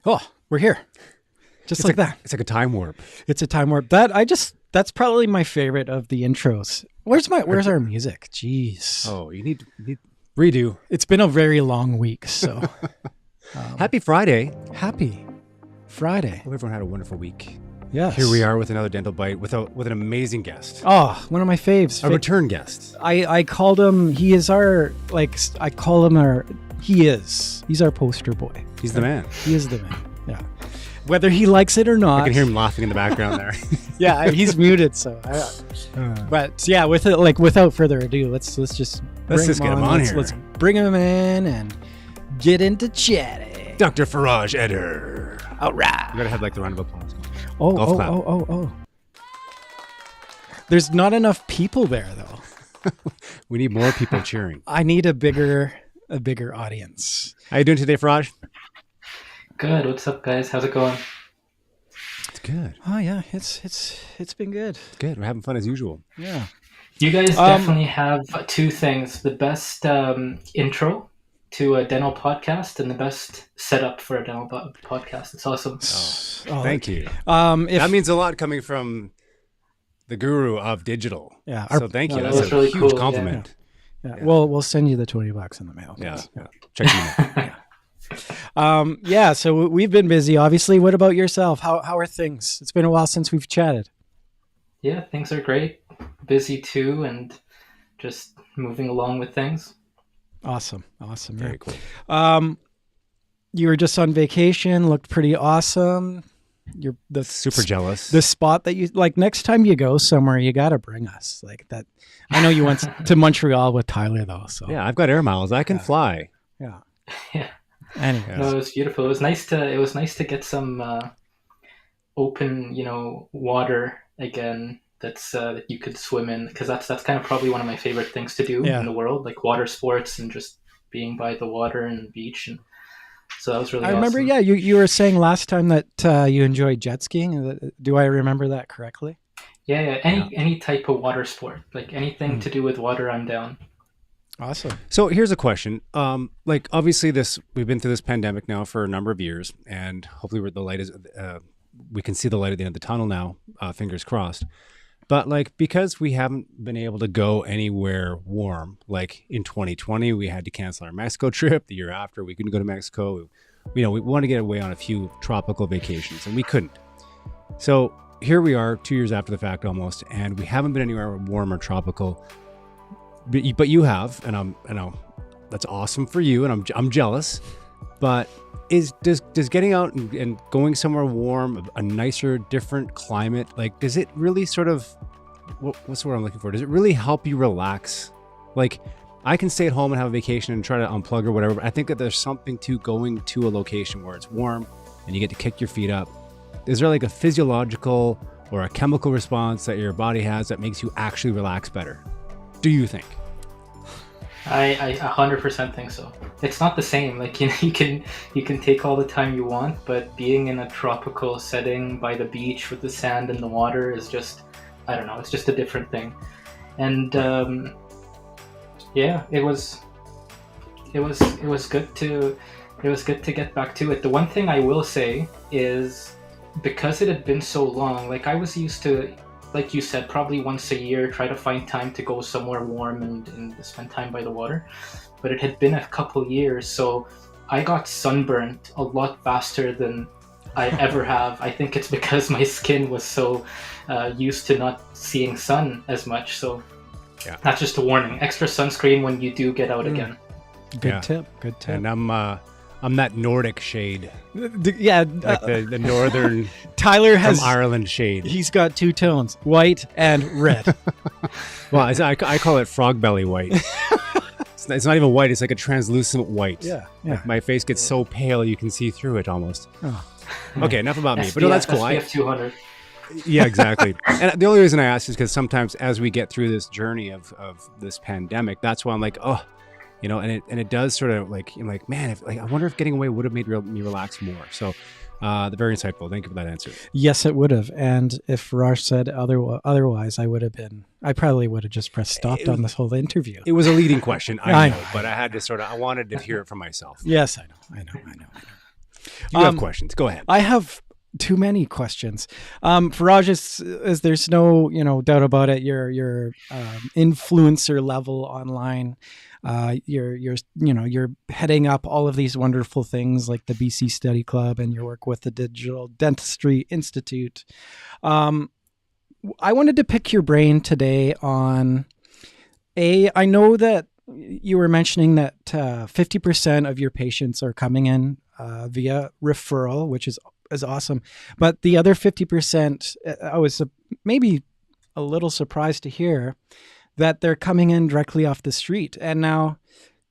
Oh, we're here. Just like that. It's like a time warp. It's a time warp. That's probably my favorite of the intros. Where's our music? Jeez. Oh, you need redo. It's been a very long week, so Happy Friday. happy Friday. Hope everyone had a wonderful week. Yes. Here we are with another Dental Bite with an amazing guest. Oh, one of my faves. A return guest. I called him, he's our poster boy. He's the man. He is the man. Yeah. Whether he likes it or not. I can hear him laughing in the background there. Yeah, he's muted, so. But yeah, without further ado, let's just get him on here. Let's bring him in and get into chatting. Dr. Faraj Edher. All right. You gotta have like the round of applause. Golf clap. There's not enough people there though. We need more people cheering. I need a bigger audience. How you doing today, Faraj? Good. What's up, guys? How's it going? It's good. Oh yeah, it's been good. Good. We're having fun as usual. Yeah. You guys definitely have two things: the best intro to a dental podcast and the best setup for a dental podcast. It's awesome. Oh, thank you. That means a lot coming from the guru of digital. Yeah. So thank you. that That's was a really huge cool, compliment. Yeah. We'll send you the $20 in the mail. Yeah. Check the email. Yeah. So we've been busy, obviously. What about yourself? How are things? It's been a while since we've chatted. Yeah, things are great. Busy too, and just moving along with things. Awesome. Very cool. You were just on vacation, looked pretty awesome. You're super jealous. The spot that you like, next time you go somewhere, you got to bring us like that. I know you went to Montreal with Tyler though. So yeah, I've got air miles. I can fly. Yeah. Yeah. Anyways. No, it was beautiful. It was nice to get some open, water again. That you could swim in, because that's kind of probably one of my favorite things to do in the world, like water sports and just being by the water and the beach. And so that was really awesome. Remember, yeah, you were saying last time that you enjoyed jet skiing. Do I remember that correctly? Yeah. Any type of water sport, like anything to do with water, I'm down. Awesome. So here's a question. Like obviously we've been through this pandemic now for a number of years, and hopefully we can see the light at the end of the tunnel now, fingers crossed. But like, because we haven't been able to go anywhere warm, like in 2020, we had to cancel our Mexico trip. The year after, we couldn't go to Mexico. We want to get away on a few tropical vacations, and we couldn't. So here we are 2 years after the fact almost, and we haven't been anywhere warm or tropical. But you have, and I know that's awesome for you, and I'm jealous. But does getting out and going somewhere warm, a nicer, different climate, like, does it really sort of, what's the word I'm looking for? Does it really help you relax? Like, I can stay at home and have a vacation and try to unplug or whatever, but I think that there's something to going to a location where it's warm and you get to kick your feet up. Is there like a physiological or a chemical response that your body has that makes you actually relax better? Do you think? I 100% think so. It's not the same. Like, you can take all the time you want, but being in a tropical setting by the beach with the sand and the water is just, I don't know, it's just a different thing. And yeah, it was good to get back to it. The one thing I will say is, because it had been so long, like I was used to, like you said, probably once a year, try to find time to go somewhere warm and spend time by the water. But it had been a couple years, so I got sunburnt a lot faster than I ever have. I think it's because my skin was so used to not seeing sun as much. So that's just a warning. Extra sunscreen when you do get out again. Good tip. And I'm that Nordic shade. Yeah. Like the northern Tyler has from Ireland shade. He's got two tones, white and red. Well, I call it frog belly white. It's not even white. It's like a translucent white. Yeah. Like my face gets so pale you can see through it almost. Oh. Okay, enough about me. But no, that's cool. SPF 200. Yeah, exactly. And the only reason I ask is because sometimes as we get through this journey of this pandemic, that's why I'm like, oh, and it does sort of like, I'm like, man, I wonder if getting away would have made me relax more. So very insightful. Thank you for that answer. Yes, it would have. And if Raj said otherwise, I probably would have just pressed stop on this whole interview. It was a leading question, I know, but I had to I wanted to hear it from myself. Yes, I know. You have questions. Go ahead. I have too many questions. Faraj, is there's no doubt about it. You're influencer level online. You're heading up all of these wonderful things like the BC Study Club and your work with the Digital Dentistry Institute. I wanted to pick your brain today on I know that you were mentioning that 50% of your patients are coming in via referral, which is awesome. But the other 50%, I was maybe a little surprised to hear that they're coming in directly off the street. And now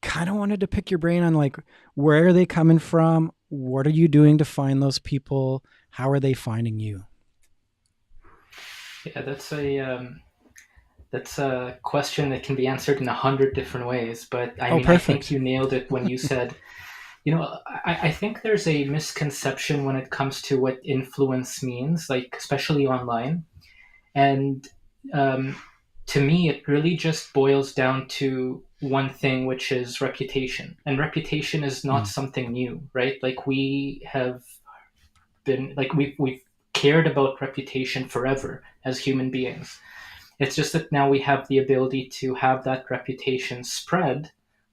kind of wanted to pick your brain on like, where are they coming from? What are you doing to find those people? How are they finding you? Yeah, that's a question that can be answered in 100 different ways. But I Perfect. I think you nailed it when you said, I think there's a misconception when it comes to what influence means, like especially online. And to me, it really just boils down to one thing, which is reputation. And reputation is not something new, right? Like we have been, like we've cared about reputation forever as human beings. It's just that now we have the ability to have that reputation spread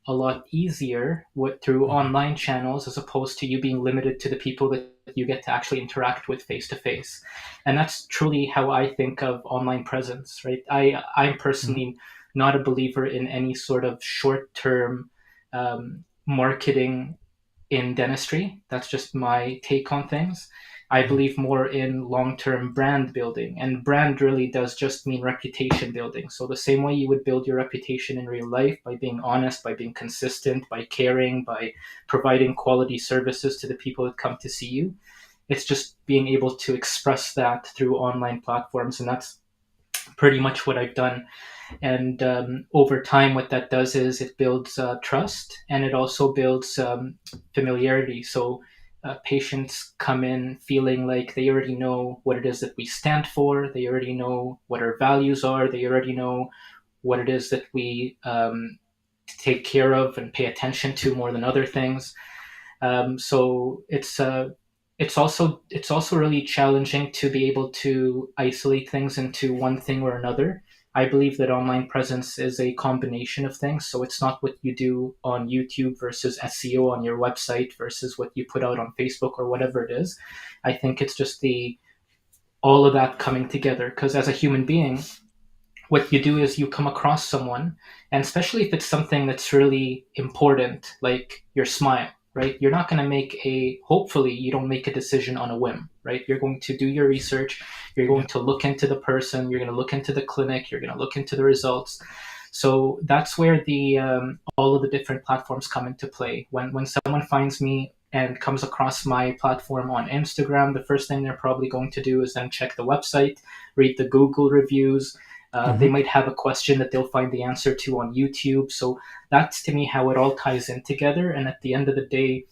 a lot easier through online channels, as opposed to you being limited to the people that you get to actually interact with face to face. And that's truly how I think of online presence, right? I'm personally not a believer in any sort of short-term marketing in dentistry. That's just my take on things. I believe more in long-term brand building, and brand really does just mean reputation building. So the same way you would build your reputation in real life, by being honest, by being consistent, by caring, by providing quality services to the people that come to see you, it's just being able to express that through online platforms. And that's pretty much what I've done. And over time, what that does is it builds trust, and it also builds familiarity. So patients come in feeling like they already know what it is that we stand for. They already know what our values are. They already know what it is that we take care of and pay attention to more than other things. So it's also really challenging to be able to isolate things into one thing or another. I believe that online presence is a combination of things. So it's not what you do on YouTube versus SEO on your website versus what you put out on Facebook or whatever it is. I think it's just all of that coming together. Because as a human being, what you do is you come across someone, and especially if it's something that's really important, like your smile, right? You're not going to hopefully you don't make a decision on a whim, right? You're going to do your research. You're going to look into the person. You're going to look into the clinic. You're going to look into the results. So that's where all of the different platforms come into play. When someone finds me and comes across my platform on Instagram, the first thing they're probably going to do is then check the website, read the Google reviews. They might have a question that they'll find the answer to on YouTube. So that's, to me, how it all ties in together. And at the end of the day,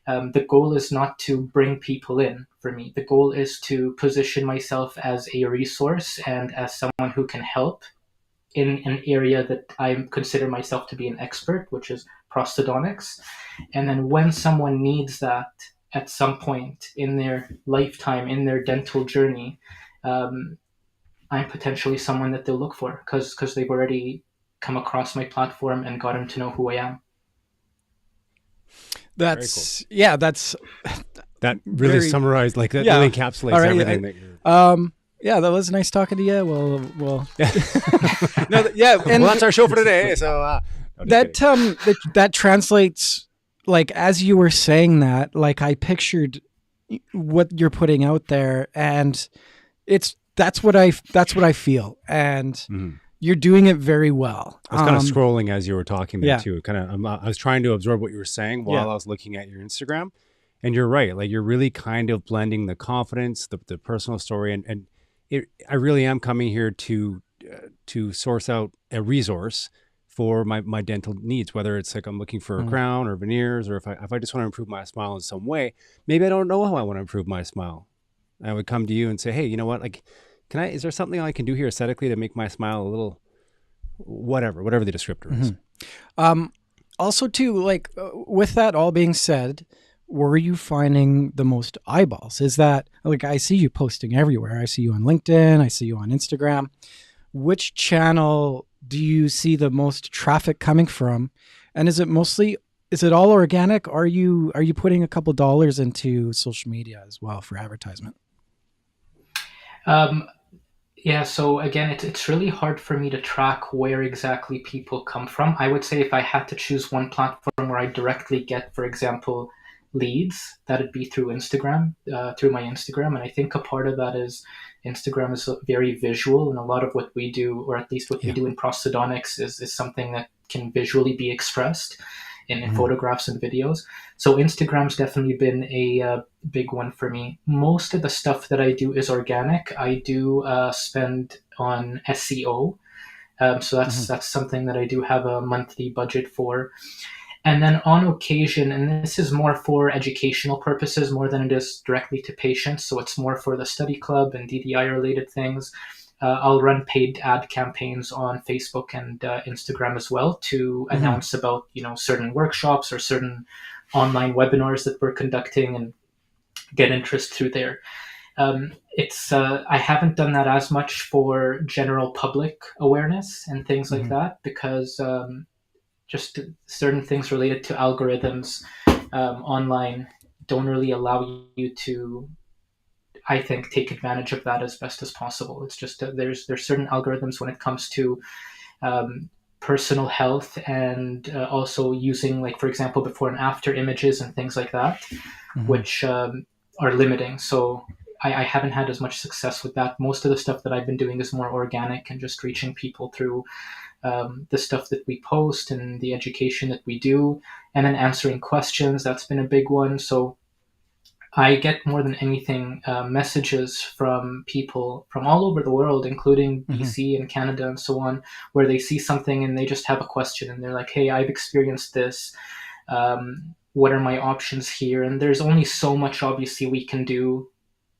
the goal is not to bring people in for me. The goal is to position myself as a resource and as someone who can help in an area that I consider myself to be an expert, which is prosthodontics. And then when someone needs that at some point in their lifetime, in their dental journey, I'm potentially someone that they'll look for because they've already come across my platform and gotten to know who I am. That's cool. Yeah, that's that really summarized, like that really encapsulates everything that you're. Yeah, that was nice talking to you. Well. And well, that's our show for today. So that translates, like, as you were saying that, like, I pictured what you're putting out there, and that's what I feel, and you're doing it very well. I was kind of scrolling as you were talking there too. I was trying to absorb what you were saying while I was looking at your Instagram, and you're right. Like, you're really kind of blending the confidence, the personal story, and I really am coming here to source out a resource for my dental needs, whether it's like I'm looking for a crown or veneers, or if I just want to improve my smile in some way. Maybe I don't know how I want to improve my smile. I would come to you and say, hey, you know what? Like, is there something I can do here aesthetically to make my smile a little, whatever the descriptor is. Also too, like, with that all being said, where are you finding the most eyeballs? Is that, like, I see you posting everywhere. I see you on LinkedIn. I see you on Instagram. Which channel do you see the most traffic coming from? And is it all organic? Are you putting a couple dollars into social media as well for advertisement? Um, Yeah, so again, it's really hard for me to track where exactly people come from. I would say if I had to choose one platform where I directly get, for example, leads, that'd be through Instagram, through my Instagram. And I think a part of that is Instagram is very visual, and a lot of what we do, or at least what we Yeah. do in prosthodontics, is something that can visually be expressed in Hmm. photographs and videos. So Instagram's definitely been a big one for me. Most of the stuff that I do is organic. I do spend on SEO, so Hmm. that's something that I do have a monthly budget for. And then on occasion, and this is more for educational purposes more than it is directly to patients, so it's more for the study club and DDI related things. I'll run paid ad campaigns on Facebook and Instagram as well to Hmm. announce about certain workshops or certain online webinars that we're conducting and get interest through there. It's I haven't done that as much for general public awareness and things like Hmm. that because just certain things related to algorithms online don't really allow you to, I think, take advantage of that as best as possible. It's just there's certain algorithms when it comes to um, personal health and also using, like, for example, before and after images and things like that, Hmm. which are limiting. So I haven't had as much success with that. Most of the stuff that I've been doing is more organic and just reaching people through the stuff that we post and the education that we do, and then answering questions. That's been a big one. So I get more than anything messages from people from all over the world, including Hmm. BC and Canada and so on, where they see something and they just have a question and they're like, "Hey, I've experienced this. What are my options here?" And there's only so much, obviously, we can do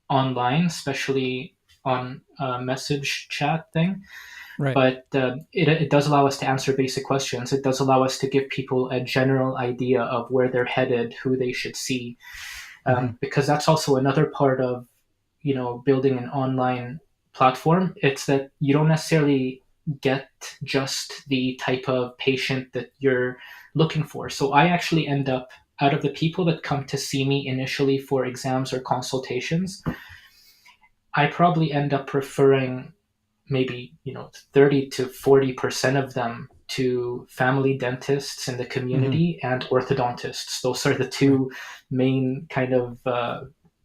online, especially on a message chat thing. Right. But it does allow us to answer basic questions. It does allow us to give people a general idea of where they're headed, who they should see, Hmm. because that's also another part of building an online platform. It's that you don't necessarily get just the type of patient that you're looking for. So I actually end up, out of the people that come to see me initially for exams or consultations, I probably end up referring maybe 30 to 40% of them to family dentists in the Hmm. community and orthodontists. Those are the Right. two main kind of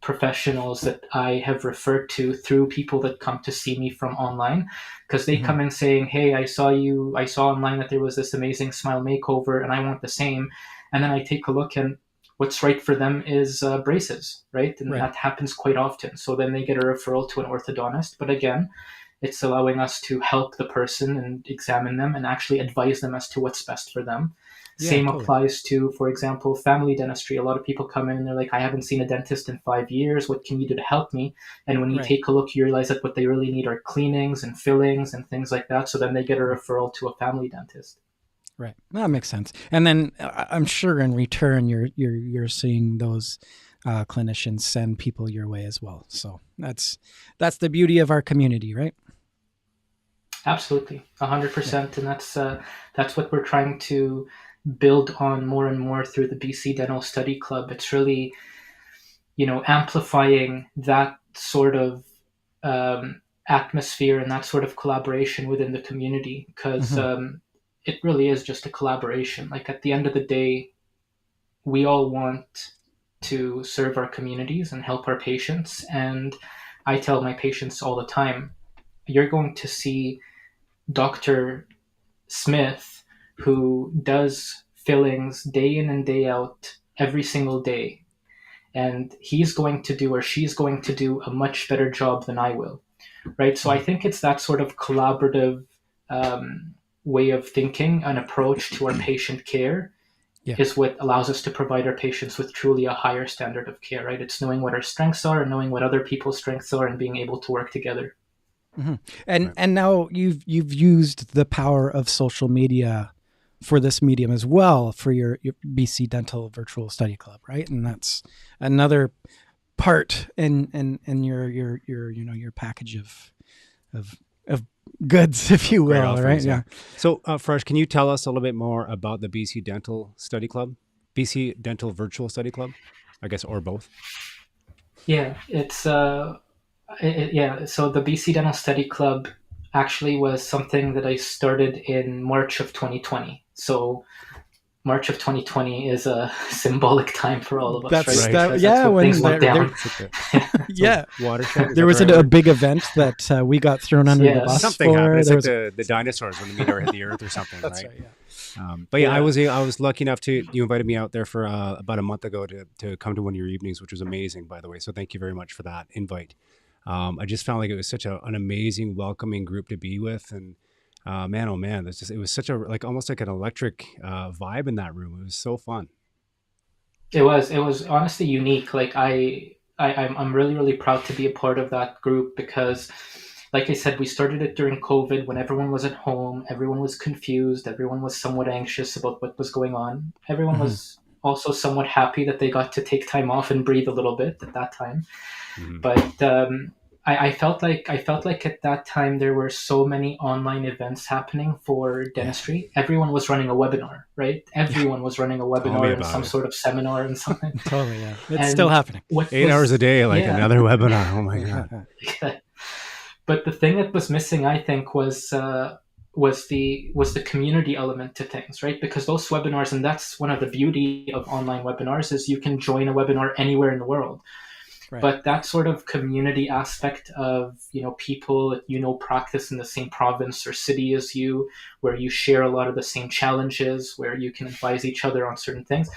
professionals that I have referred to through people that come to see me from online, because they Hmm. come in saying, "Hey, I saw online that there was this amazing smile makeover and I want the same." And then I take a look, and what's right for them is braces, right? And Right. that happens quite often. So then they get a referral to an orthodontist. But again, it's allowing us to help the person and examine them and actually advise them as to what's best for them. Yeah, Same totally. applies to, for example, family dentistry. A lot of people come in and they're like, "I haven't seen a dentist in 5 years. What can you do to help me?" And when you Right. take a look, you realize that what they really need are cleanings and fillings and things like that. So then they get a Right. referral to a family dentist. Right. That makes sense. And then I'm sure in return, you're seeing those clinicians send people your way as well. So that's the beauty of our community, right? Absolutely, Yeah. 100%, and that's what we're trying to build on more and more through the BC Dental Study Club. It's really amplifying that sort of atmosphere and that sort of collaboration within the community, because Hmm. it really is just a collaboration. Like, at the end of the day, we all want to serve our communities and help our patients. And I tell my patients all the time, you're going to see Dr. Smith, who does fillings day in and day out every single day, and he's going to do, or she's going to do, a much better job than I will, right? So I Hmm. think it's that sort of collaborative way of thinking and approach to our patient care Yeah. is what allows us to provide our patients with truly a higher standard of care, right? It's knowing what our strengths are and knowing what other people's strengths are and being able to work together. Hmm. And Right. and now you've used the power of social media for this medium as well for your BC Dental Virtual Study Club, right? And that's another part in your package of goods, if you will, right? Yeah. So, Faraj, can you tell us a little bit more about the BC Dental Study Club, BC Dental Virtual Study Club, I guess, or both? Yeah, yeah. So the BC Dental Study Club actually was something that I started in March of 2020. So March of 2020 is a symbolic time for all of us, right? That's when things went down. Yeah, watershed. There was a big event that we got thrown under the bus something for. Happened. It's like the dinosaurs when the meteor hit the earth or something. That's right. Yeah. But yeah, I was lucky enough you invited me out there for about a month ago to come to one of your evenings, which was amazing, by the way. So thank you very much for that invite. I just found like it was such an amazing, welcoming group to be with, and man, oh man, it was such a almost like an electric vibe in that room. It was so fun. It was honestly unique. Like I'm really, really proud to be a part of that group because, like I said, we started it during COVID when everyone was at home, everyone was confused, everyone was somewhat anxious about what was going on. Everyone was also somewhat happy that they got to take time off and breathe a little bit at that time. But I felt like at that time there were so many online events happening for dentistry. Everyone was running a webinar, right? Everyone was running a webinar and some sort of seminar and something. Totally, yeah. It's still happening. 8 hours a day, another webinar. Oh my god. But the thing that was missing, I think, was the community element to things, right? Because those webinars, and that's one of the beauty of online webinars, is you can join a webinar anywhere in the world. Right. But that sort of community aspect of, people that practice in the same province or city as you, where you share a lot of the same challenges, where you can advise each other on certain things.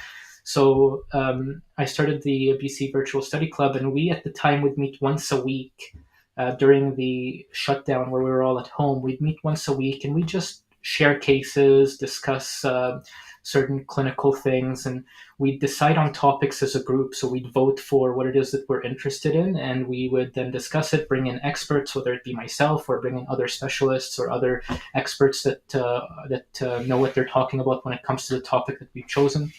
So I started the BC Virtual Study Club, and we at the time would meet once a week during the shutdown where we were all at home. We'd meet once a week and we just share cases, discuss certain clinical things, and we'd decide on topics as a group. So we'd vote for what it is that we're interested in, and we would then discuss it, bring in experts, whether it be myself or bring in other specialists or other experts that know what they're talking about when it comes to the topic that we've chosen.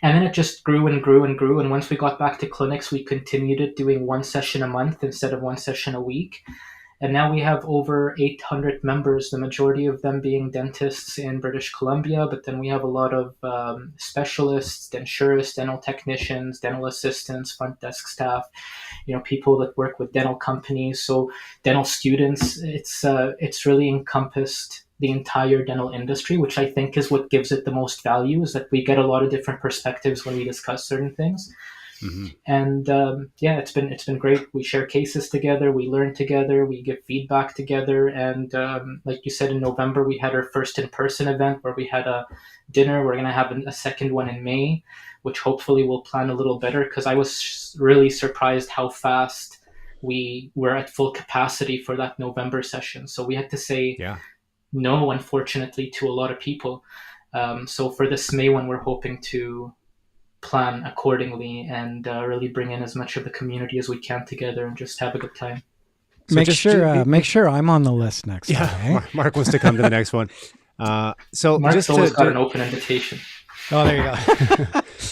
And then it just grew and grew and grew. And once we got back to clinics, we continued it, doing one session a month instead of one session a week. And now we have over 800 members, the majority of them being dentists in British Columbia. But then we have a lot of specialists, denturists, dental technicians, dental assistants, front desk staff, people that work with dental companies. So dental students, it's really encompassed the entire dental industry, which I think is what gives it the most value, is that we get a lot of different perspectives when we discuss certain things. And it's been great. We share cases together, we learn together, we give feedback together. And like you said, in November, we had our first in-person event where we had a dinner. We're going to have a second one in May, which hopefully we'll plan a little better, because I was really surprised how fast we were at full capacity for that November session. So we had to say no, unfortunately, to a lot of people. So for this May one, we're hoping to plan accordingly and really bring in as much of the community as we can together and just have a good time. So make sure I'm on the list next time. Eh? Mark wants to come to the next one. So Mark's always got an open invitation. Oh, there you go.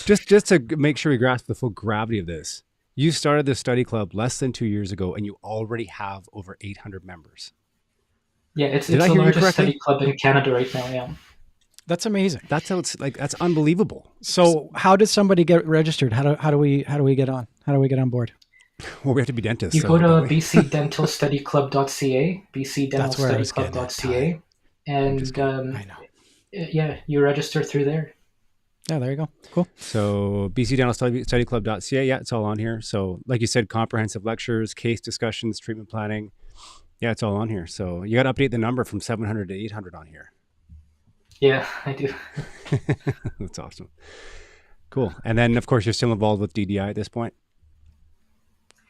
just to make sure we grasp the full gravity of this, you started the study club less than 2 years ago, and you already have over 800 members. Yeah, it's the largest study club in Canada right now. Yeah. That's amazing. That's unbelievable. So how does somebody get registered? How do we get on? How do we get on board? Well, we have to be dentists. You go to bcdentalstudyclub.ca, bcdentalstudyclub.ca, and I know. You register through there. Yeah, there you go. Cool. So bcdentalstudyclub.ca, it's all on here. So like you said, comprehensive lectures, case discussions, treatment planning. Yeah, it's all on here. So you got to update the number from 700 to 800 on here. Yeah, I do. That's awesome. Cool. And then, of course, you're still involved with DDI at this point?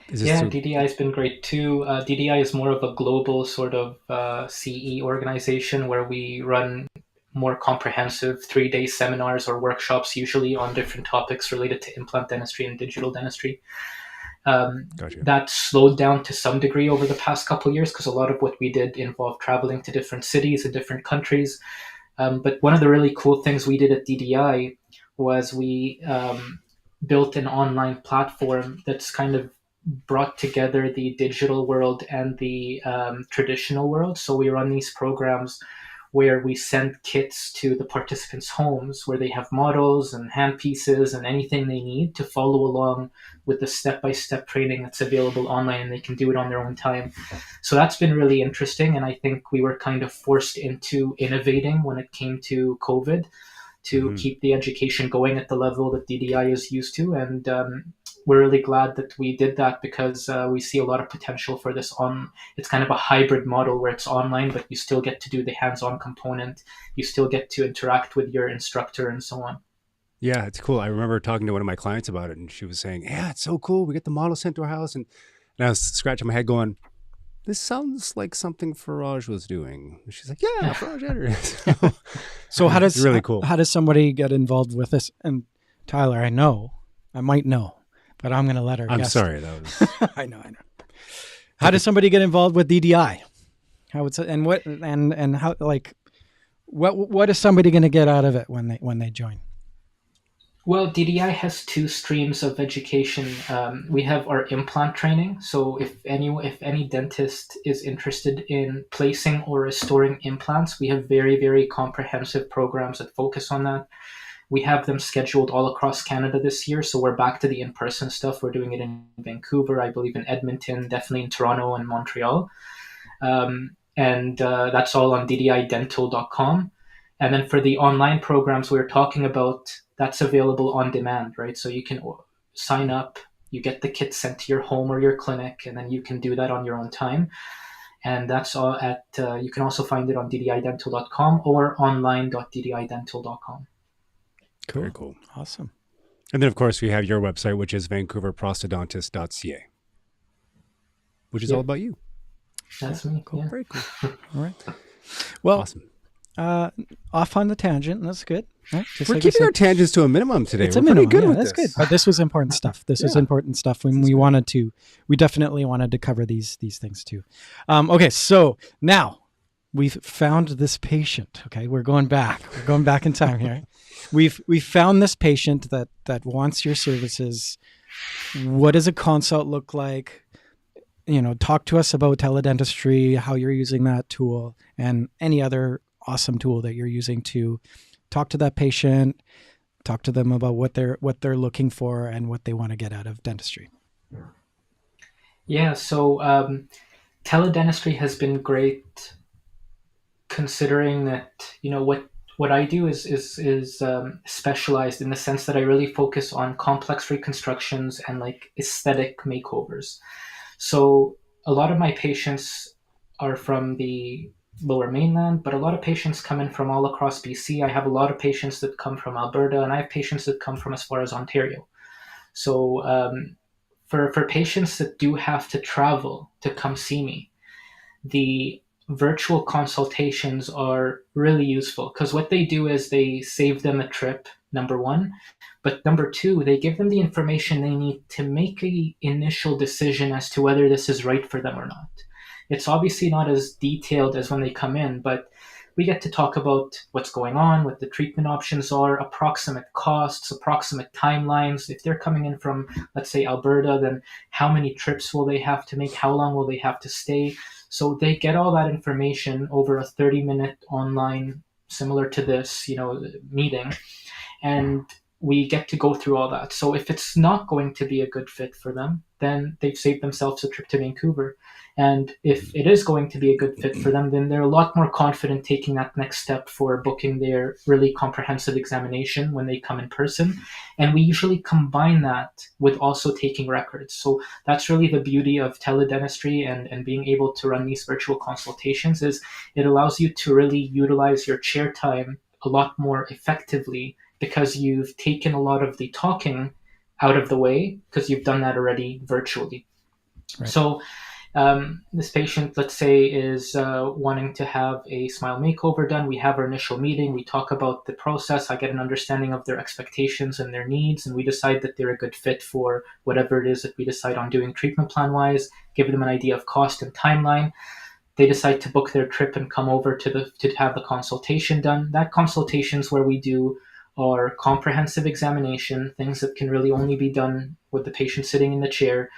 DDI has been great too. DDI is more of a global sort of CE organization where we run more comprehensive 3-day seminars or workshops, usually on different topics related to implant dentistry and digital dentistry. Gotcha. That slowed down to some degree over the past couple of years because a lot of what we did involved traveling to different cities and different countries. But one of the really cool things we did at DDI was we built an online platform that's kind of brought together the digital world and the traditional world. So we run these programs where we send kits to the participants' homes where they have models and handpieces and anything they need to follow along with the step-by-step training that's available online, and they can do it on their own time. So that's been really interesting, and I think we were kind of forced into innovating when it came to COVID to keep the education going at the level that DDI is used to. And we're really glad that we did that because we see a lot of potential for this it's kind of a hybrid model where it's online, but you still get to do the hands-on component. You still get to interact with your instructor and so on. Yeah, it's cool. I remember talking to one of my clients about it, and she was saying, yeah, it's so cool. We get the model sent to our house. And I was scratching my head going, this sounds like something Faraj was doing. And she's like, yeah, Faraj Edher. So how does really cool. How does somebody get involved with this? And Tyler, I might know, but I'm going to let her. I'm guess. sorry. That was... I know. How does somebody get involved with DDI? How it's and what and how, like, what is somebody going to get out of it when they join? Well, DDI has two streams of education. We have our implant training. So if any dentist is interested in placing or restoring implants, we have very, very comprehensive programs that focus on that. We have them scheduled all across Canada this year. So we're back to the in-person stuff. We're doing it in Vancouver, I believe in Edmonton, definitely in Toronto and Montreal. And that's all on ddidental.com. And then for the online programs we were talking about, that's available on demand, right? So you can sign up, you get the kit sent to your home or your clinic, and then you can do that on your own time. And that's all at, you can also find it on ddidental.com or online.ddidental.com. Cool. Very cool. Awesome. And then, of course, we have your website, which is vancouverprosthodontist.ca, which is all about you. That's me. Cool. Yeah. Very cool. All right. Well, Awesome. Off on the tangent. That's good. Right? Just We're like I keeping said, our tangents to a minimum today. it's We're a minimum. pretty good Yeah, with that's this. good. But this was important stuff. This was important stuff when we definitely wanted to cover these things too. Okay, so now we've found this patient. Okay, we're going back in time here. We've found this patient that wants your services. What does a consult look like? Talk to us about teledentistry, how you're using that tool, and any other awesome tool that you're using to talk to that patient, talk to them about what they're looking for and what they want to get out of dentistry. Yeah, so teledentistry has been great, considering that what I do is specialized in the sense that I really focus on complex reconstructions and like aesthetic makeovers. So a lot of my patients are from the Lower Mainland, but a lot of patients come in from all across BC. I have a lot of patients that come from Alberta, and I have patients that come from as far as Ontario. So for patients that do have to travel to come see me, the virtual consultations are really useful because what they do is they save them a trip, number one. But number two, they give them the information they need to make an initial decision as to whether this is right for them or not. It's obviously not as detailed as when they come in, but we get to talk about what's going on, what the treatment options are, approximate costs, approximate timelines. If they're coming in from, let's say, Alberta, then how many trips will they have to make? How long will they have to stay? So they get all that information over a 30-minute online, similar to this, meeting. And we get to go through all that. So if it's not going to be a good fit for them, then they've saved themselves a trip to Vancouver. And if it is going to be a good fit for them, then they're a lot more confident taking that next step for booking their really comprehensive examination when they come in person. And we usually combine that with also taking records. So that's really the beauty of teledentistry and being able to run these virtual consultations is it allows you to really utilize your chair time a lot more effectively because you've taken a lot of the talking out of the way because you've done that already virtually. Right. So this patient, let's say, is wanting to have a smile makeover done. We have our initial meeting. We talk about the process. I get an understanding of their expectations and their needs, and we decide that they're a good fit for whatever it is that we decide on doing treatment plan-wise, give them an idea of cost and timeline. they decide to book their trip and come over to have the consultation done. That consultation is where we do our comprehensive examination, things that can really only be done with the patient sitting in the chair.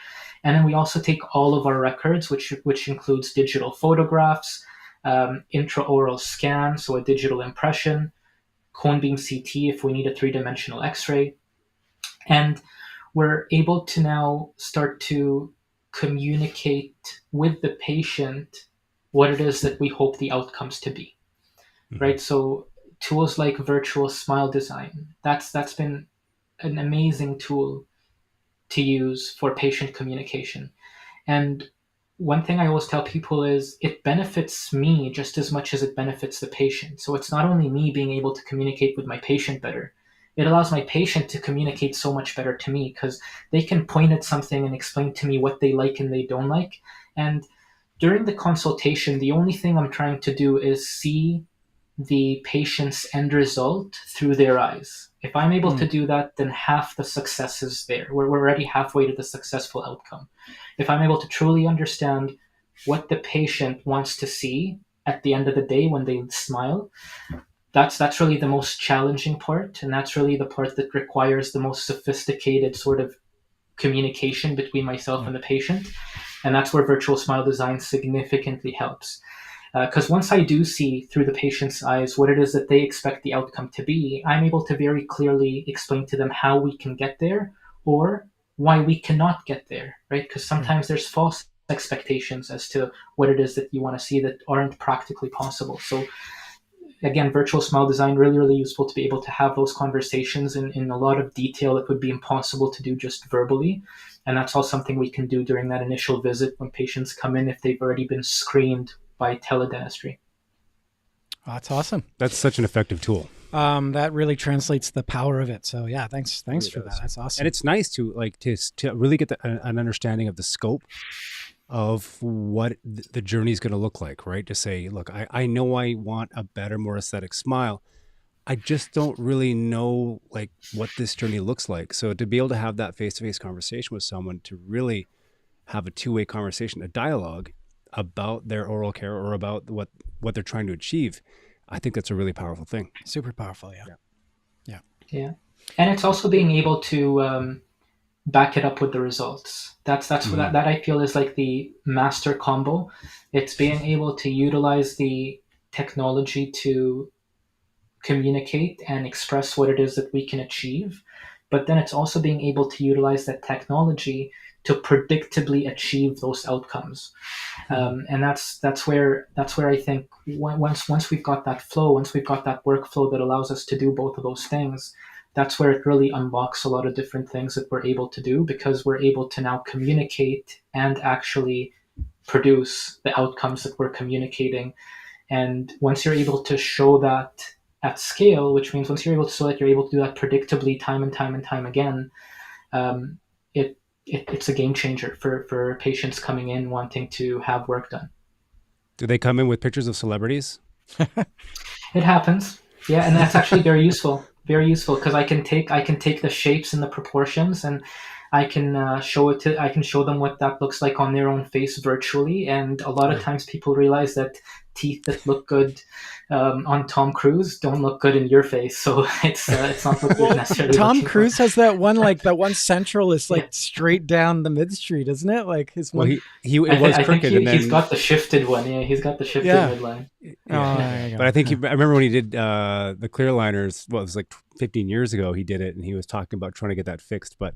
And then we also take all of our records, which includes digital photographs, intraoral scan, so a digital impression, cone beam CT if we need a three-dimensional X-ray. And we're able to now start to communicate with the patient what it is that we hope the outcomes to be, right? So tools like virtual smile design, that's been an amazing tool to use for patient communication. And one thing I always tell people is it benefits me just as much as it benefits the patient. So it's not only me being able to communicate with my patient better, it allows my patient to communicate so much better to me because they can point at something and explain to me what they like and they don't like. And during the consultation, the only thing I'm trying to do is see the patient's end result through their eyes. If I'm able to do that, then half the success is there. We're already halfway to the successful outcome. If I'm able to truly understand what the patient wants to see at the end of the day when they smile, that's really the most challenging part, and that's really the part that requires the most sophisticated sort of communication between myself and the patient. And that's where virtual smile design significantly helps. Because once I do see through the patient's eyes what it is that they expect the outcome to be, I'm able to very clearly explain to them how we can get there or why we cannot get there, right? Because sometimes there's false expectations as to what it is that you want to see that aren't practically possible. So again, virtual smile design, really, really useful to be able to have those conversations in a lot of detail that would be impossible to do just verbally. And that's all something we can do during that initial visit when patients come in if they've already been screened by teledentistry. Oh, that's awesome. That's such an effective tool. That really translates the power of it. So yeah, thanks really for does. that. That's awesome. And it's nice to really get an understanding of the scope of what the journey is going to look like, right? To say, look, I know I want a better, more aesthetic smile. I just don't really know like what this journey looks like. So to be able to have that face-to-face conversation with someone, to really have a two-way conversation, a dialogue about their oral care or about what they're trying to achieve, I think that's a really powerful thing. Super powerful. Yeah. And it's also being able to back it up with the results. That's what that I feel is like the master combo. It's being able to utilize the technology to communicate and express what it is that we can achieve, but then it's also being able to utilize that technology to predictably achieve those outcomes. And that's where I think once we've got that flow, once we've got that workflow that allows us to do both of those things, that's where it really unlocks a lot of different things that we're able to do, because we're able to now communicate and actually produce the outcomes that we're communicating. And once you're able to show that at scale, which means once you're able to show that you're able to do that predictably time and time again, it's a game changer for patients coming in wanting to have work done. Do they come in with pictures of celebrities? It happens. Yeah, and that's actually very useful because I can take the shapes and the proportions, and I can show them what that looks like on their own face virtually. And a lot of times people realize that teeth that look good on Tom Cruise don't look good in your face, so it's not what you're necessarily. Tom Cruise has that one central is like straight down the mid street, isn't it? Like his one. I think he's got the shifted one. Yeah, he's got the shifted midline. Yeah. But I think I remember when he did the clear liners. Well, it was like 15 years ago. He did it, and he was talking about trying to get that fixed. But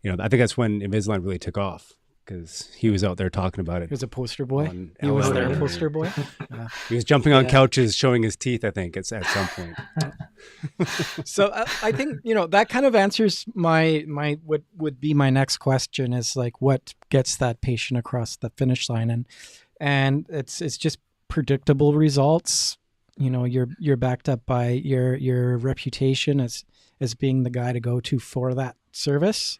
I think that's when Invisalign really took off, because he was out there talking about it. He was a poster boy. He was a poster boy. He was jumping on couches, showing his teeth, I think, at some point. So I think, that kind of answers my what would be my next question is like, what gets that patient across the finish line? And it's just predictable results. You're backed up by your reputation as being the guy to go to for that service.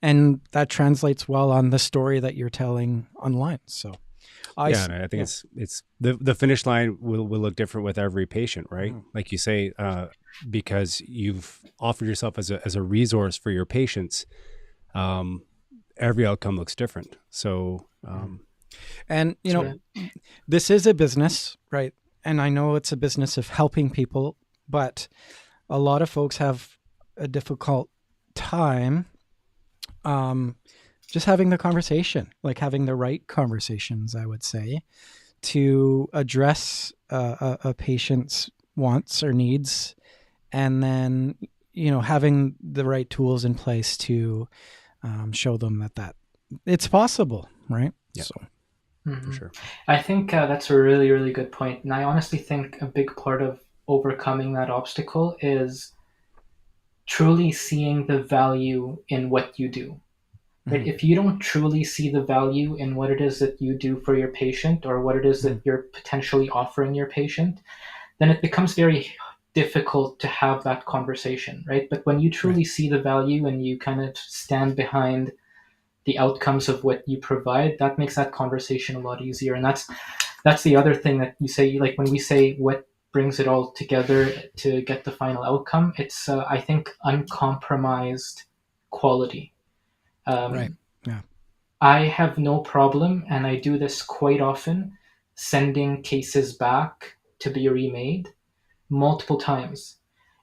And that translates well on the story that you're telling online. So I think it's the finish line will look different with every patient, right? Like you say, because you've offered yourself as a resource for your patients, every outcome looks different. So And, Sure. this is a business, right? And I know it's a business of helping people, but a lot of folks have a difficult time just having the conversation, like having the right conversations, I would say, to address a patient's wants or needs, and then having the right tools in place to show them that it's possible, right? Yeah. So Mhm. For sure. I think that's a really, really good point. And I honestly think a big part of overcoming that obstacle is truly seeing the value in what you do. Right? mhm, If you don't truly see the value in what it is that you do for your patient or what it is that mhm. you're potentially offering your patient, then it becomes very difficult to have that conversation, right? But when you Right. truly see the value and you kind of stand behind the outcomes of what you provide, that makes that conversation a lot easier. And that's the other thing that you say, like when we say what brings it all together to get the final outcome, it's I think uncompromised quality. Right. Um, Yeah. I have no problem, and I do this quite often, sending cases back to be remade multiple times.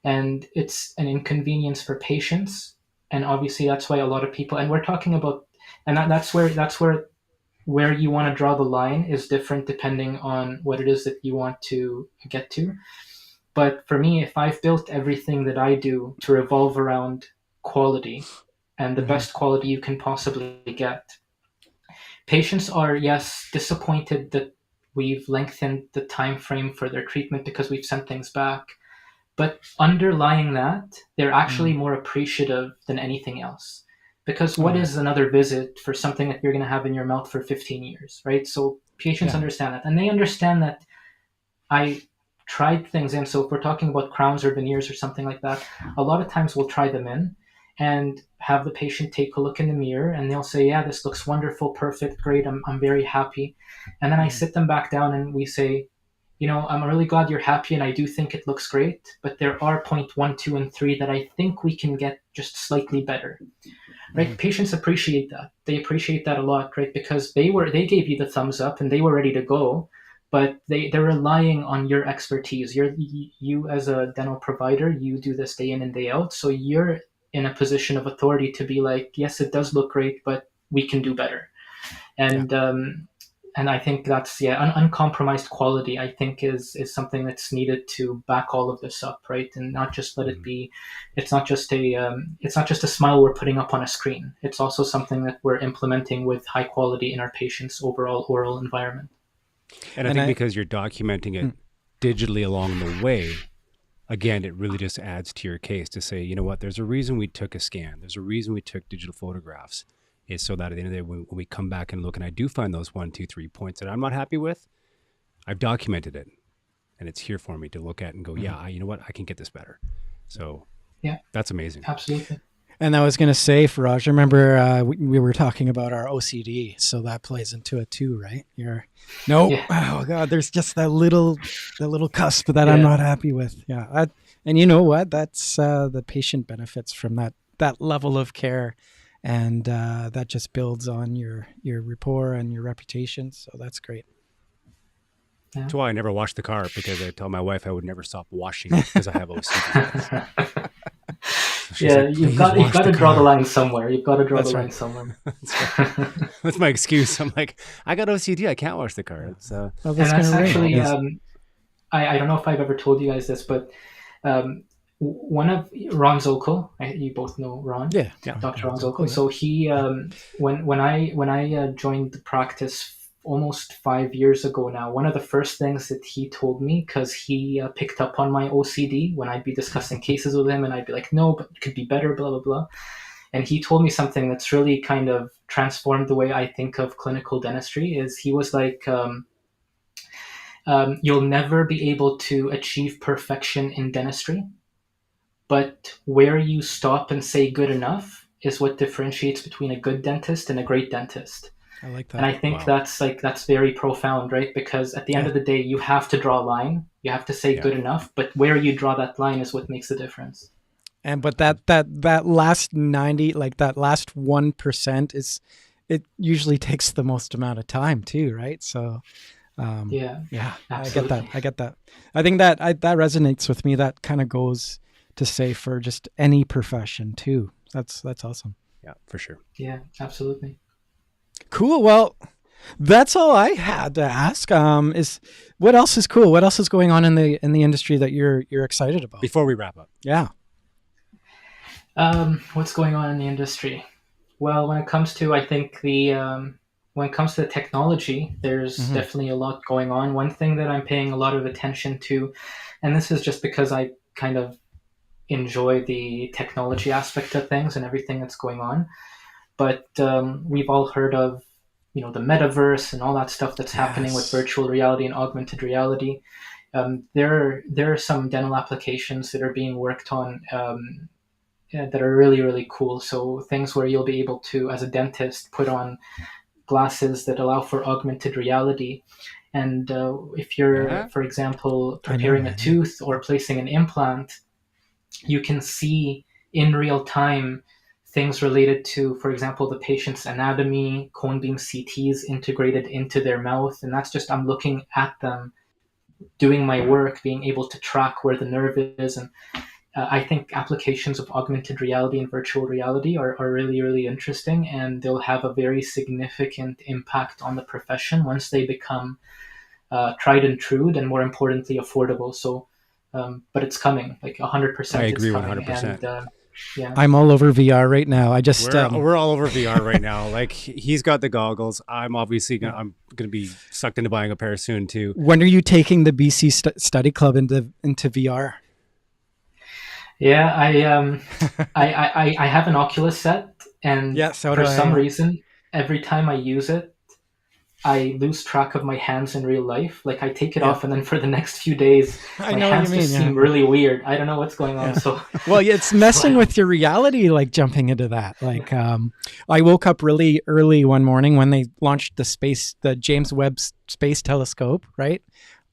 And it's an inconvenience for patients. And obviously that's why a lot of people, and we're talking about, and that's where you want to draw the line is different depending on what it is that you want to get to. But for me, if I've built everything that I do to revolve around quality and the hmm best quality you can possibly get, patients are, yes, disappointed that we've lengthened the time frame for their treatment because we've sent things back. But underlying that, they're actually mm more appreciative than anything else. Because Oh what yeah. is another visit for something that you're going to have in your mouth for 15 years, right? So patients Yeah. understand that. And they understand that I tried things in. So if we're talking about crowns or veneers or something like that, a lot of times we'll try them in and have the patient take a look in the mirror and they'll say, yeah, this looks wonderful, perfect, great, I'm very happy. And then I hmm sit them back down and we say, I'm really glad you're happy and I do think it looks great, but there are point one, two, and three that I think we can get just slightly better. hmm Right? Patients appreciate that. They appreciate that a lot, right? Because they gave you the thumbs up and they were ready to go, but they're relying on your expertise. You as a dental provider, you do this day in and day out, so you're in a position of authority to be like, yes, it does look great, but we can do better. Yeah. And I think that's uncompromised quality. I think is something that's needed to back all of this up, right? And not just let it Mhm. be. It's not just a smile we're putting up on a screen. It's also something that we're implementing with high quality in our patients' overall oral environment. And I And think I because you're documenting it mm, digitally along the way, again, it really just adds to your case to say, you know what, there's a reason we took a scan. There's a reason we took digital photographs. Is so that at the end of the day, when we come back and look and I do find those 1, 2, 3 points that I'm not happy with, I've documented it and it's here for me to look at and go, mhm. yeah, you know what, I can get this better. So Yeah, that's amazing. absolutely. And I was going to say, Faraj, remember we were talking about our OCD, so that plays into it too, right? Nope. Yeah, Oh God, there's just that little cusp that I'm yeah. not happy with. Yeah, and you know what? That's the patient benefits from that level of care, and that just builds on your rapport and your reputation. So that's great. Yeah. That's why I never wash the car, because I tell my wife I would never stop washing it because I have OCD. So she's Yeah, like, you've please got wash to the draw the car. line somewhere. You've got to draw the That's line right. somewhere. That's right. That's my excuse. I'm like, I got OCD. I can't wash the car. It's Well, And that's that's gonna rain. actually, Yes. I don't know if I've ever told you guys this, but one of Ron Zokol, you both know Ron, Yeah. yeah. Dr. Ron Ron Zocco, Zokol. yeah. So he, when I joined the practice almost 5 years ago now, one of the first things that he told me, because he picked up on my OCD when I'd be discussing cases with him, and I'd be like, no, but it could be better, blah blah blah. And he told me something that's really kind of transformed the way I think of clinical dentistry. Is he was like. You'll never be able to achieve perfection in dentistry, but where you stop and say good enough is what differentiates between a good dentist and a great dentist. I like And that. I think Wow. that's very profound, right? Because at the end Yeah. of the day, you have to draw a line. You have to say Yeah. good enough, but where you draw that line is what makes the difference. But that last 90, like that last 1% it usually takes the most amount of time too, right? So Yeah, yeah, absolutely. I get that. I think that that resonates with me. That kind of goes to say for just any profession too. That's awesome. Yeah, for sure. Yeah, absolutely. Cool. Well, that's all I had to ask. Is what else is cool? What else is going on in the industry that you're excited about? Before we wrap up. Yeah. What's going on in the industry? Well, when it comes to, I think when it comes to the technology, there's Mm-hmm. definitely a lot going on. One thing that I'm paying a lot of attention to, and this is just because I kind of enjoy the technology aspect of things and everything that's going on, but we've all heard of, the metaverse and all that stuff that's happening with Yes. virtual reality and augmented reality. There are some dental applications that are being worked on, that are really, really cool. So things where you'll be able to, as a dentist, put on glasses that allow for augmented reality. And if you're, Yeah. for example, I know, preparing a man. Yeah. tooth or placing an implant, you can see in real time things related to, for example, the patient's anatomy, cone beam CTs integrated into their mouth. And that's just, I'm looking at them doing my work, being able to track where the nerve is. And I think applications of augmented reality and virtual reality are really, really interesting, and they'll have a very significant impact on the profession once they become tried and true, and more importantly, affordable. So, but it's coming, like I 100%. It's agree coming, and 100%. yeah, I'm all over VR right now. I just We're all over VR right now. Like he's got the goggles. I'm obviously yeah. I'm gonna be sucked into buying a pair soon too. When are you taking the BC Study Club into VR? yeah. I have an Oculus set, and Yeah, so do for I. some Yeah. reason, every time I use it, I lose track of my hands in real life. Like I take it Yeah. off, and then for the next few days, I my know what you hands mean. just Yeah. seem really weird. I don't know what's going on. Yeah. So, Well, it's so messing with your reality, like jumping into that. Like, I woke up really early one morning when they launched the James Webb Space Telescope, right?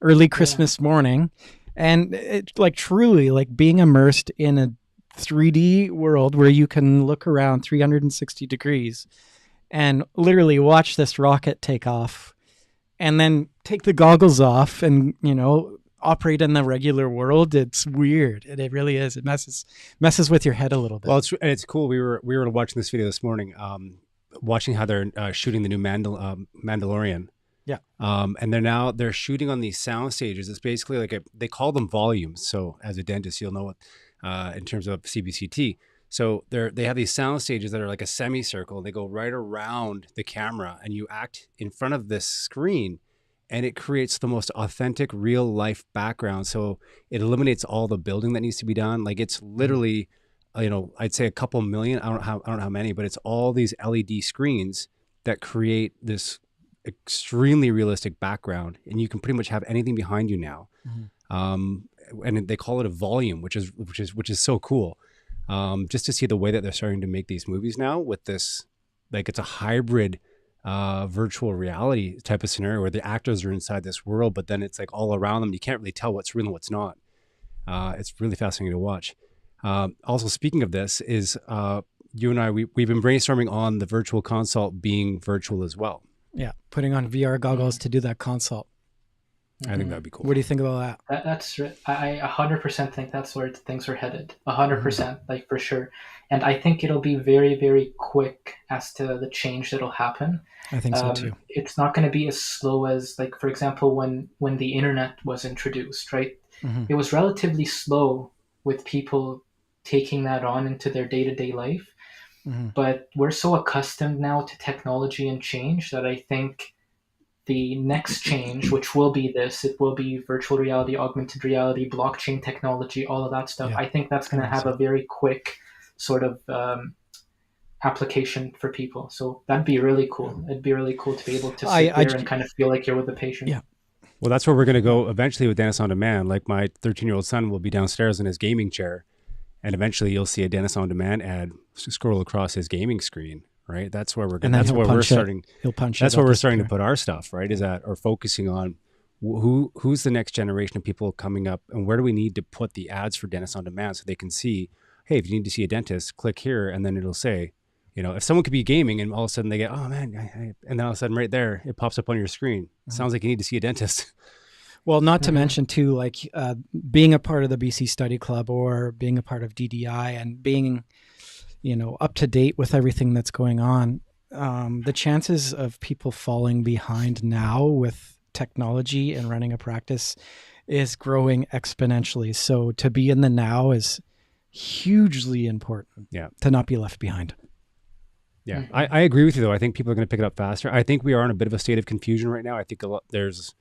Early Christmas morning. And it like truly like being immersed in a 3D world where you can look around 360 degrees and literally watch this rocket take off and then take the goggles off and, operate in the regular world. It's weird. It really is. It messes with your head a little bit. Well, it's cool. We were watching this video this morning, watching how they're shooting the new Mandalorian. Yeah. And they're shooting on these sound stages. It's basically like they call them volumes. So as a dentist, you'll know what in terms of CBCT. So they have these sound stages that are like a semicircle. They go right around the camera, and you act in front of this screen, and it creates the most authentic, real life background. So it eliminates all the building that needs to be done. Like it's literally, I'd say a couple million. I don't know how many, but it's all these LED screens that create this extremely realistic background, and you can pretty much have anything behind you now. And they call it a volume, which is so cool. Just to see the way that they're starting to make these movies now with this, like it's a hybrid virtual reality type of scenario where the actors are inside this world, but then it's like all around them. You can't really tell what's real and what's not. It's really fascinating to watch. Also, speaking of this, is you and I, we've been brainstorming on the virtual consult being virtual as well. Yeah, putting on VR goggles to do that consult. I think that'd be cool. What do you think about that? That's I 100% think that's where things are headed. 100%, like for sure. And I think it'll be very, very quick as to the change that'll happen. I think so too. It's not going to be as slow as, like, for example, when the internet was introduced, right? It was relatively slow with people taking that on into their day-to-day life. But we're so accustomed now to technology and change that I think the next change, which will be it will be virtual reality, augmented reality, blockchain technology, all of that stuff. Yeah, I think that's going to have a very quick sort of application for people. So that'd be really cool. It'd be really cool to be able to sit there and kind of feel like you're with the patient. Yeah. Well, that's where we're going to go eventually with Dentist on Demand. Like my 13-year-old son will be downstairs in his gaming chair, and eventually you'll see a Dentist on Demand ad scroll across his gaming screen. Right. That's where we're going. That's where we're starting. He'll punch. That's where we're starting to put our stuff. Right. Is that, or focusing on who's the next generation of people coming up, and where do we need to put the ads for Dentists on Demand so they can see, hey, if you need to see a dentist, click here, and then it'll say, if someone could be gaming and all of a sudden they get, oh man, and then all of a sudden right there, it pops up on your screen. Sounds like you need to see a dentist. Well, not to mention too, like being a part of the BC Study Club or being a part of DDI and being, up to date with everything that's going on. The chances of people falling behind now with technology and running a practice is growing exponentially. So to be in the now is hugely important. Yeah. To not be left behind. Yeah, I agree with you though. I think people are going to pick it up faster. I think we are in a bit of a state of confusion right now. I think there's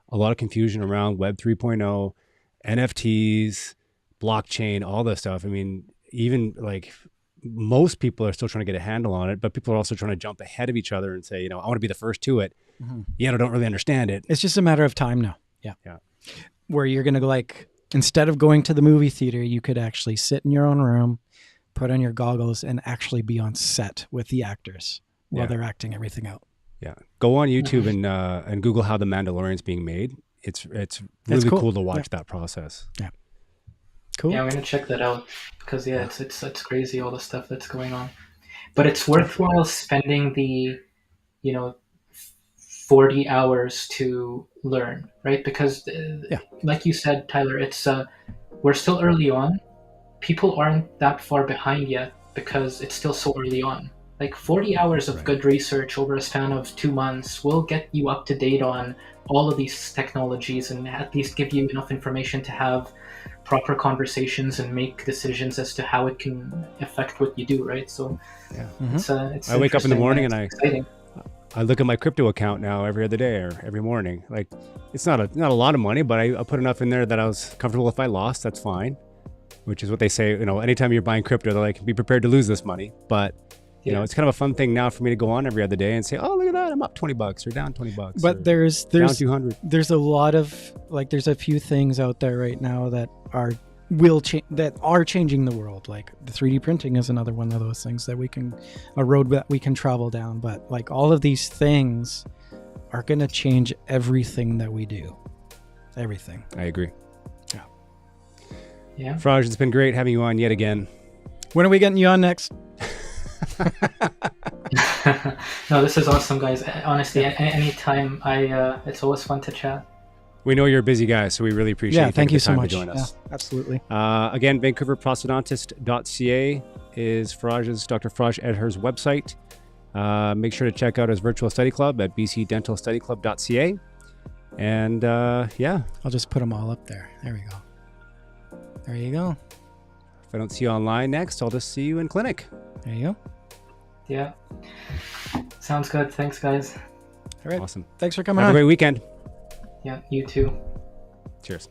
a lot of confusion around Web 3.0, NFTs, blockchain, all this stuff. I mean, even like most people are still trying to get a handle on it, but people are also trying to jump ahead of each other and say, I want to be the first to it. Yet I don't really understand it. It's just a matter of time now. Yeah. Yeah. Where you're going to instead of going to the movie theater, you could actually sit in your own room, put on your goggles, and actually be on set with the actors while they're acting everything out. Yeah. Go on YouTube and Google how The Mandalorian's being made. It's really cool to watch that process. Yeah. Cool. Yeah, I'm gonna check that out because it's crazy all the stuff that's going on. But it's worthwhile spending the 40 hours to learn, right? Because like you said, Tyler, it's we're still early on. People aren't that far behind yet because it's still so early on. Like 40 hours of good research over a span of 2 months will get you up to date on all of these technologies and at least give you enough information to have proper conversations and make decisions as to how it can affect what you do, right? So it's I wake up in the morning and exciting. I look at my crypto account now every other day or every morning. Like it's not a lot of money, but I put enough in there that I was comfortable. If I lost, that's fine. Which is what they say, anytime you're buying crypto, they're like, be prepared to lose this money. But, it's kind of a fun thing now for me to go on every other day and say, oh, look at that, I'm up $20 or down $20. But there's down 200. There's a lot of, there's a few things out there right now that are changing the world. Like the 3D printing is another one of those things a road that we can travel down. But all of these things are going to change everything that we do. Everything. I agree. Yeah. Faraj, it's been great having you on yet again. When are we getting you on next? No, this is awesome, guys. Honestly, anytime it's always fun to chat. We know you're a busy guy, so we really appreciate you thank you so taking the much. time to join us. Yeah, absolutely. Again, VancouverProsthodontist.ca is Dr. Faraj Edher's website. Make sure to check out his virtual study club at bcdentalstudyclub.ca. And I'll just put them all up there. There we go. There you go. If I don't see you online next, I'll just see you in clinic. There you go. Yeah. Sounds good. Thanks, guys. All right. Awesome. Thanks for coming on. Have a great weekend. Yeah, you too. Cheers.